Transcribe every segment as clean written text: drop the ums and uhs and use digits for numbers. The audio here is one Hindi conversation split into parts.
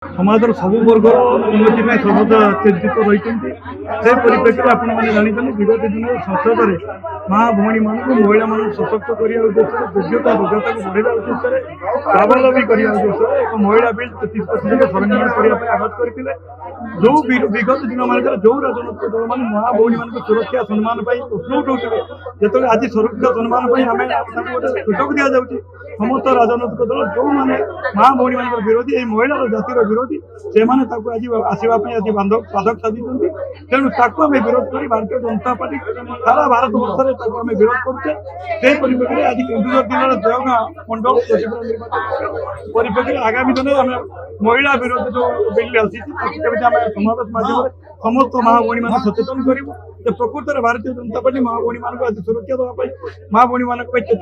समाजर सब वर्गर उन्नति में सर्वदा चिंतित रही से परिप्रेक्षी आपण मैंने जानते विगत दिन संसद में माँ भौणी मान महिला मान सशक्त करने उद्देश्य योग्यता योग्यता को बढ़ावा उद्देश्य स्वावलम्बी करने उद्देश्य एक महिला बिल 33% संरक्षण करने आगत करते जो विगत दिन मान जो राजनैतिक दल मान माँ भौणी मान सुरक्षा सम्मान प्रश्न उठाऊे जो आज सुरक्षा सम्मान आम सुजोग दि जाऊँगी समस्त राजनैतिक दल जो मैंने माँ भौणी मान विरोधी ये महिला जातिर विरोधी से आज आसवाई आज बाधक साधि तेणु ताकू आम विरोध कर भारतीय जनता पार्टी सारा भारत वर्ष में आम विरोध करुचे से परिप्रेक्षी आज केन्दुझर जिलार देवगाँ मंडल निर्वाचन परिप्रेक्षी आगामी दिन आम महिला विरोध जो बिल आसी समावेश माध्यम समस्त माँ भौणी मान सचेतन करूँ प्रकृत में भारतीय जनता पार्टी माँ भौणी मान आज सुरक्षा देवाई माँ भौणी मान 33%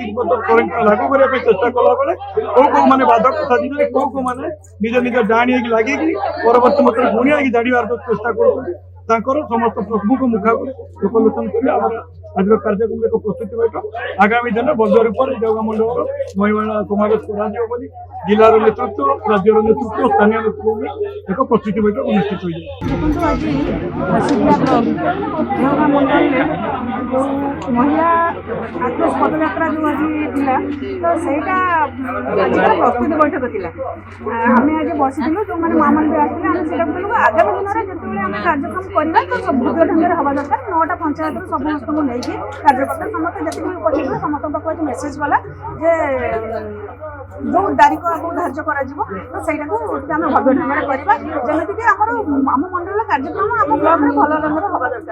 संरक्षण लागू करने चेष्टा कला बेले कौ मैंने बाधक साजिले कौ मैंने निज निज डाणी लगे परवर्त मत पुणी आगे जाड़ार चेष्टा कर समस्त प्रमुख मुखा लोकलोचन कर आज कार्यक्रम एक प्रस्तुति बैठक आगामी दिन बंद रूप में देवगाँ मंडल महिला समावेश कर जिलार नेतृत्व राज्यर नेतृत्व स्थानीय नेतृत्व एक प्रस्तुति बैठक अनुष्ठित हो देवगाँ मंडल जो महिला आक्रोश पदयात्रा जो आज तो सहीटा आज प्रस्तुति बैठक थी आम आज बसलु जो मैंने माँ मैंने भी आसते आम से आगामी दिन में जो आम कार्यक्रम करवा तो सब भव्य ढंग हवा दरकार 9टा पंचायत समस्त नहीं कार्यकर्ता समस्त जी उपस्थित समस्त पाक मेसेज गला जे जो तारीख आगे धार्य कर तो सहीटा भव्य ढंग करवा जमीक आम मंडल कार्यक्रम आम ब्लक में भल ढंग हवा दरकार।